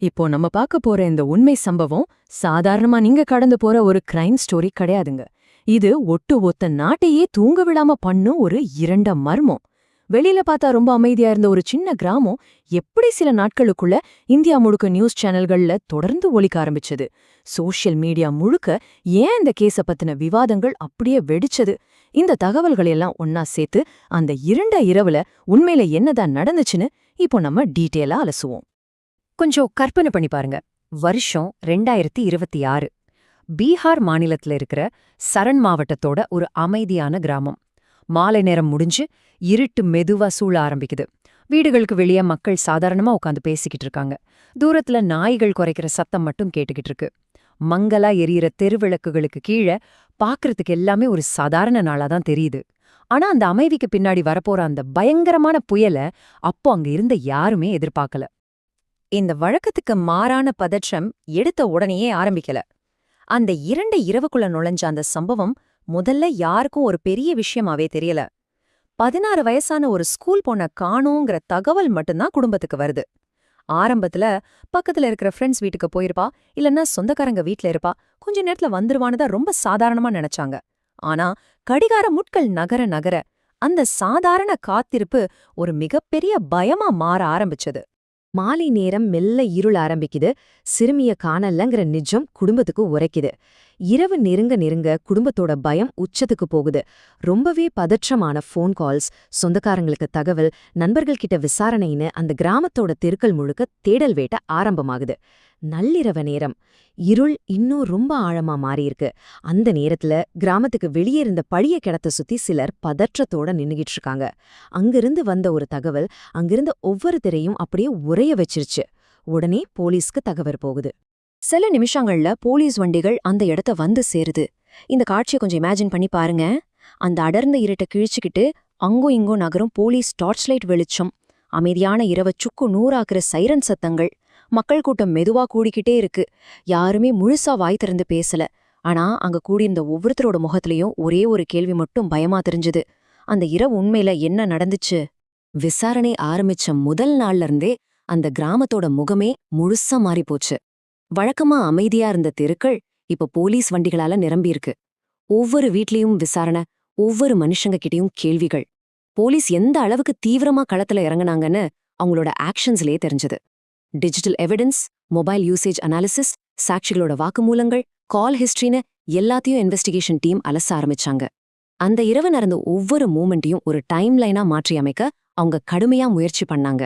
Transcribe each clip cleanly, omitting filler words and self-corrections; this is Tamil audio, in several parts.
இப்போ நம்ம பார்க்க போற இந்த உண்மை சம்பவம் சாதாரணமா நீங்க கடந்து போற ஒரு கிரைம் ஸ்டோரி கிடையாதுங்க. இது ஒத்த நாட்டையே தூங்க விடாம பண்ணும் ஒரு இரண்ட மர்மம். வெளியில பார்த்தா ரொம்ப அமைதியா இருந்த ஒரு சின்ன கிராமம் எப்படி சில நாட்களுக்குள்ள இந்தியா முழுக்க நியூஸ் சேனல்கள்ல தொடர்ந்து ஒலிக்க ஆரம்பிச்சது. சோஷியல் மீடியா முழுக்க ஏன் இந்த கேஸ பத்தின விவாதங்கள் அப்படியே வெடிச்சது. இந்த தகவல்களை எல்லாம் ஒன்னா சேர்த்து அந்த இருண்ட இரவுல உண்மையில என்னதான் நடந்துச்சுன்னு இப்போ நம்ம டீட்டெயிலா அலசுவோம். கொஞ்சம் கற்பனை பண்ணி பாருங்க. வருஷம் 2026. பீகார் மாநிலத்துல இருக்கிற சரண் மாவட்டத்தோட ஒரு அமைதியான கிராமம். மாலை நேரம் முடிஞ்சு இருட்டு மெதுவா சூழ ஆரம்பிக்குது. வீடுகளுக்கு வெளியே மக்கள் சாதாரணமா உட்காந்து பேசிக்கிட்டு இருக்காங்க. தூரத்துல நாய்கள் குறைக்கிற சத்தம் மட்டும் கேட்டுக்கிட்டு இருக்கு. மங்கலா எரியிற தெருவிளக்குகளுக்கு கீழே பாக்குறதுக்கு எல்லாமே ஒரு சாதாரண நாளாதான் தெரியுது. ஆனா அந்த அமைதிக்கு பின்னாடி வரப்போற அந்த பயங்கரமான புயலை அப்போ அங்க இருந்த யாருமே எதிர்பார்க்கல. இந்த வழக்கத்துக்கு மாறான பதற்றம் எடுத்த உடனேயே ஆரம்பிக்கல. அந்த இரண்டு இரவுக்குள்ள நுழைஞ்ச அந்த சம்பவம் முதல்ல யாருக்கும் ஒரு பெரிய விஷயமாவே தெரியல. 16 வயசான ஒரு ஸ்கூல் பொண்ண காணோங்கிற தகவல் மட்டும்தான் குடும்பத்துக்கு வருது. ஆரம்பத்துல பக்கத்துல இருக்கிற ஃப்ரெண்ட்ஸ் வீட்டுக்கு போயிருப்பா, இல்லன்னா சொந்தக்காரங்க வீட்ல இருப்பா, கொஞ்ச நேரத்துல வந்துருவானுதான் ரொம்ப சாதாரணமா நினைச்சாங்க. ஆனா கடிகார முட்கள் நகர நகர அந்த சாதாரண காத்திருப்பு ஒரு மிகப்பெரிய பயமா மாற ஆரம்பிச்சது. மாலை நேரம் மெல்ல இருள் ஆரம்பிக்குது. சிறுமிய காணலங்கிற நிஜம் குடும்பத்துக்கு உரைக்குது. இரவு நெருங்க நெருங்க குடும்பத்தோட பயம் உச்சத்துக்கு போகுது. ரொம்பவே பதற்றமான ஃபோன் கால்ஸ், சொந்தக்காரங்களுக்கு தகவல், நண்பர்கள்கிட்ட விசாரணைன்னு அந்த கிராமத்தோட தெருக்கள் முழுக்க தேடல் வேட்ட ஆரம்பமாகுது. நள்ளிரவு நேரம். இருள் இன்னும் ரொம்ப ஆழமா மாறியிருக்கு. அந்த நேரத்துல கிராமத்துக்கு வெளியே இருந்த பழைய கிணத்தை சுத்தி சிலர் பதற்றத்தோட நின்னுகிட்டு இருக்காங்க. அங்கிருந்து வந்த ஒரு தகவல் அங்கிருந்த ஒவ்வொருத்தரையும் அப்படியே உறைய வச்சிருச்சு. உடனே போலீஸ்க்கு தகவல் போகுது. சில நிமிஷங்கள்ல போலீஸ் வண்டிகள் அந்த இடத்த வந்து சேருது. இந்த காட்சியை கொஞ்சம் இமேஜின் பண்ணி பாருங்க. அந்த அடர்ந்த இருட்டை கிழிச்சுக்கிட்டு அங்கோ இங்கோ நகரும் போலீஸ் டார்ச் லைட் வெளிச்சம், அமைதியான இரவ சுக்கு நூறாக்குற சைரன் சத்தங்கள். மக்கள் கூட்டம் மெதுவா கூடிக்கிட்டே இருக்கு. யாருமே முழுசா வாய் திறந்து பேசல. ஆனா அங்க கூடியிருந்த ஒவ்வொருத்தரோட முகத்திலையும் ஒரே ஒரு கேள்வி மட்டும் பயமா தெரிஞ்சது. அந்த இரவு உண்மையில என்ன நடந்துச்சு? விசாரணை ஆரம்பிச்ச முதல் நாள்ல இருந்தே அந்த கிராமத்தோட முகமே முழுசா மாறிப்போச்சு. வழக்கமா அமைதியா இருந்த தெருக்கள் இப்ப போலீஸ் வண்டிகளால நிரம்பியிருக்கு. ஒவ்வொரு வீட்லயும் விசாரணை, ஒவ்வொரு மனுஷங்க கிட்டயும் கேள்விகள். போலீஸ் எந்த அளவுக்கு தீவிரமா களத்துல இறங்குனாங்கன்னு அவங்களோட ஆக்ஷன்ஸ்லயே தெரிஞ்சது. Digital evidence, mobile usage analysis, சாட்சிகளோட வாக்குமூலங்கள், கால் ஹிஸ்டரின்னு எல்லாத்தையும் இன்வெஸ்டிகேஷன் டீம் அலச ஆரம்பிச்சாங்க. அந்த இரவு நடந்த ஒவ்வொரு மூமெண்ட்டையும் ஒரு டைம் லைனா மாற்றி அமைக்க அவங்க கடுமையா முயற்சி பண்ணாங்க.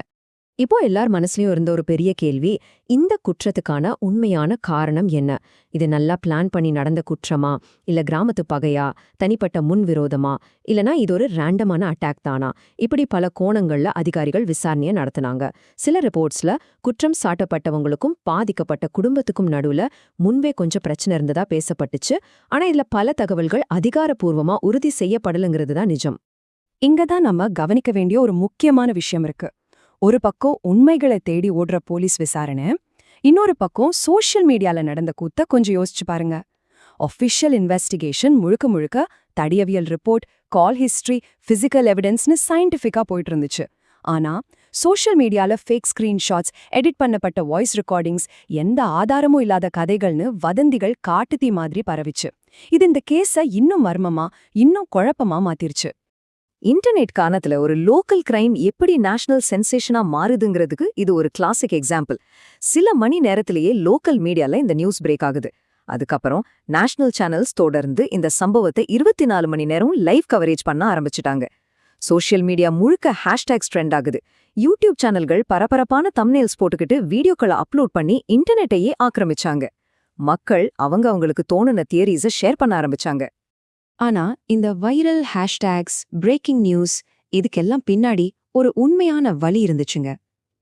இப்போ எல்லார் மனசுலயும் இருந்த ஒரு பெரிய கேள்வி, இந்த குற்றத்துக்கான உண்மையான காரணம் என்ன? இது நல்லா பிளான் பண்ணி நடந்த குற்றமா, இல்ல கிராமத்து பகையா, தனிப்பட்ட முன்விரோதமா, இல்லனா இது ஒரு ரேண்டமான அட்டாக் தானா? இப்படி பல கோணங்கள்ல அதிகாரிகள் விசாரணையை நடத்தினாங்க. சில ரிப்போர்ட்ஸ்ல குற்றம் சாட்டப்பட்டவங்களுக்கும் பாதிக்கப்பட்ட குடும்பத்துக்கும் நடுவுல முன்பே கொஞ்சம் பிரச்சனை இருந்ததா பேசப்பட்டுச்சு. ஆனா இதுல பல தகவல்கள் அதிகாரப்பூர்வமா உறுதி செய்யப்படலுங்கிறது தான் நிஜம். இங்கதான் நம்ம கவனிக்க வேண்டிய ஒரு முக்கியமான விஷயம் இருக்கு. ஒரு பக்கம் உண்மைகளை தேடி ஓடுற போலீஸ் விசாரணை, இன்னொரு பக்கம் சோஷியல் மீடியால நடந்த கூத்த கொஞ்சம் யோசிச்சு பாருங்க. ஆஃபிஷியல் இன்வெஸ்டிகேஷன் முழுக்க முழுக்க தடியவியல் ரிப்போர்ட், கால் ஹிஸ்டரி, பிசிக்கல் எவிடன்ஸ்னு சயின்டிஃபிக்கா போயிட்டு இருந்துச்சு. ஆனா சோஷியல் மீடியால ஃபேக் ஸ்கிரீன்ஷாட்ஸ், எடிட் பண்ணப்பட்ட வாய்ஸ் ரெக்கார்டிங்ஸ், எந்த ஆதாரமும் இல்லாத கதைகள்னு வதந்திகள் காட்டுத்தீ மாதிரி பரவிச்சு. இது இந்த கேஸ இன்னும் மர்மமா, இன்னும் குழப்பமா மாத்திருச்சு. இன்டர்நெட் காலத்துல ஒரு லோக்கல் கிரைம் எப்படி நேஷனல் சென்சேஷனா மாறுதுங்கிறதுக்கு இது ஒரு கிளாசிக் எக்ஸாம்பிள். சில மணி நேரத்திலேயே லோக்கல் மீடியால இந்த நியூஸ் பிரேக் ஆகுது. அதுக்கப்புறம் நேஷனல் சேனல்ஸ் தொடர்ந்து இந்த சம்பவத்தை 24 மணி நேரம் லைவ் கவரேஜ் பண்ண ஆரம்பிச்சுட்டாங்க. சோஷியல் மீடியா முழுக்க ஹேஷ்டேக்ஸ் ட்ரெண்ட் ஆகுது. யூடியூப் சேனல்கள் பரபரப்பான தம்ப்நெயில்ஸ் போட்டுக்கிட்டு வீடியோக்களை அப்லோட் பண்ணி இன்டர்நெட்டையே ஆக்கிரமிச்சாங்க. மக்கள் அவங்களுக்கு தோணுன தியரிஸை ஷேர் பண்ண ஆரம்பிச்சாங்க. ஆனா இந்த வைரல் ஹேஷ்டேக்ஸ், பிரேக்கிங் நியூஸ், இதுக்கெல்லாம் பின்னாடி ஒரு உண்மையான வழி இருந்துச்சுங்க.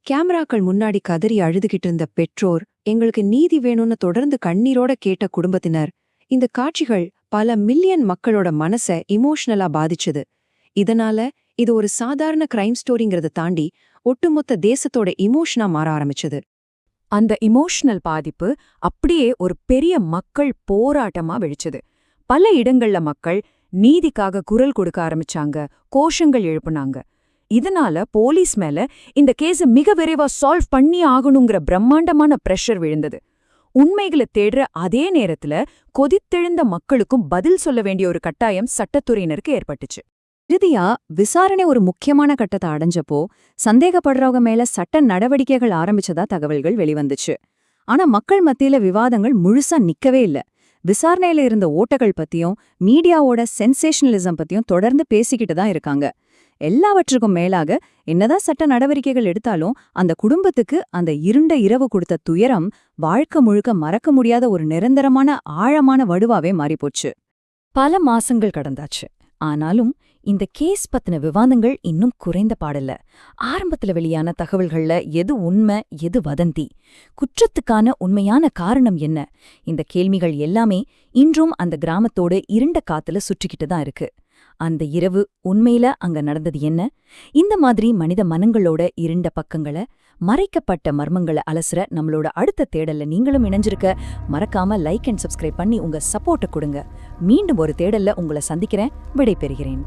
கேமராக்கள் முன்னாடி கதறி அழுதுகிட்டு இருந்த பெற்றோர், எங்களுக்கு நீதி வேணும்னு தொடர்ந்து கண்ணீரோட கேட்ட குடும்பத்தினர், இந்த காட்சிகள் பல மில்லியன் மக்களோட மனசை இமோஷனலா பாதிச்சுது. இதனால இது ஒரு சாதாரண கிரைம் ஸ்டோரிங்கிறத தாண்டி ஒட்டுமொத்த தேசத்தோட இமோஷனா மாற ஆரம்பிச்சது. அந்த இமோஷனல் பாதிப்பு அப்படியே ஒரு பெரிய மக்கள் போராட்டமா வெடிச்சது. பல இடங்கள்ல மக்கள் நீதிக்காக குரல் கொடுக்க ஆரம்பிச்சாங்க, கோஷங்கள் எழுப்புனாங்க. இதனால போலீஸ் மேல இந்த கேஸ மிக விரைவா சால்வ் பண்ணி ஆகணுங்கிற பிரம்மாண்டமான பிரஷர் விழுந்தது. உண்மைகளை தேடுற அதே நேரத்துல கொதித்தெழுந்த மக்களுக்கும் பதில் சொல்ல வேண்டிய ஒரு கட்டாயம் சட்டத்துறையினருக்கு ஏற்பட்டுச்சு. இறுதியா விசாரணை ஒரு முக்கியமான கட்டத்தை அடைஞ்சப்போ சந்தேகப்படுறவங்க மேல சட்ட நடவடிக்கைகள் ஆரம்பிச்சதா தகவல்கள் வெளிவந்துச்சு. ஆனா மக்கள் மத்தியில விவாதங்கள் முழுசா நிக்கவே இல்ல. விசாரணையில இருந்த ஓட்டங்கள் பத்தியும் மீடியாவோட சென்சேஷனலிசம் பத்தியும் தொடர்ந்து பேசிக்கிட்டு தான் இருக்காங்க. எல்லாவற்றுக்கும் மேலாக என்னதான் சட்ட நடவடிக்கைகள் எடுத்தாலும் அந்த குடும்பத்துக்கு அந்த இருண்ட இரவு கொடுத்த துயரம் வாழ்க்கை முழுக்க மறக்க முடியாத ஒரு நிரந்தரமான ஆழமான வடுவாவே மாறிப்போச்சு. பல மாசங்கள் கடந்தாச்சு. ஆனாலும் இந்த கேஸ் பத்தின விவாதங்கள் இன்னும் குறைந்த பாடல்ல. ஆரம்பத்துல வெளியான தகவல்கள்ல எது உண்மை, எது வதந்தி, குற்றத்துக்கான உண்மையான காரணம் என்ன, இந்த கேள்விகள் எல்லாமே இன்றும் அந்த கிராமத்தோட இருண்ட காத்துல சுற்றிக்கிட்டு தான் இருக்கு. அந்த இரவு உண்மையில அங்க நடந்தது என்ன? இந்த மாதிரி மனித மனங்களோட இருண்ட பக்கங்களை, மறைக்கப்பட்ட மர்மங்களை அலசுற நம்மளோட அடுத்த தேடல்ல நீங்களும் இணைஞ்சிருக்க. மறக்காம லைக் அண்ட் சப்ஸ்கிரைப் பண்ணி உங்க சப்போர்ட்டை கொடுங்க. மீண்டும் ஒரு தேடல்ல உங்களை சந்திக்கிறேன். விடை பெறுகிறேன்.